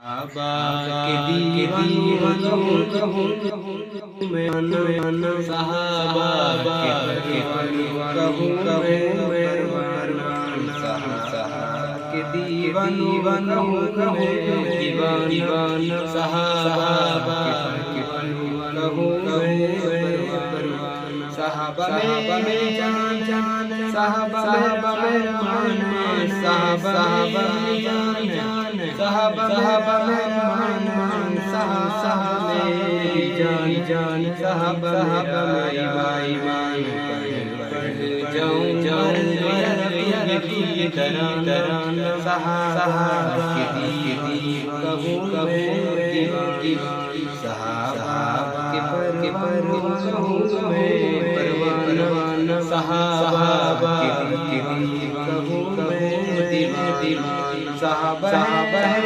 صحابہ کے دیوانوں کہوں میں انا صحابہ کے دیوانوں کہوں میں صحابہ کے دیوانوں کہوں دیوانہ صحابہ کے کہوں میں صحابہ میں جان جان صحابہ میں مان صحابہ میں جان صحابہ میں مان صحابہ میں جان صحابہ میں ایمان جاؤں کی ترانہ صحابہ کے کہوں صحابہ کے کہوں میں پروانہ صحابہ کے کہوں میں دیوانہ صحابہ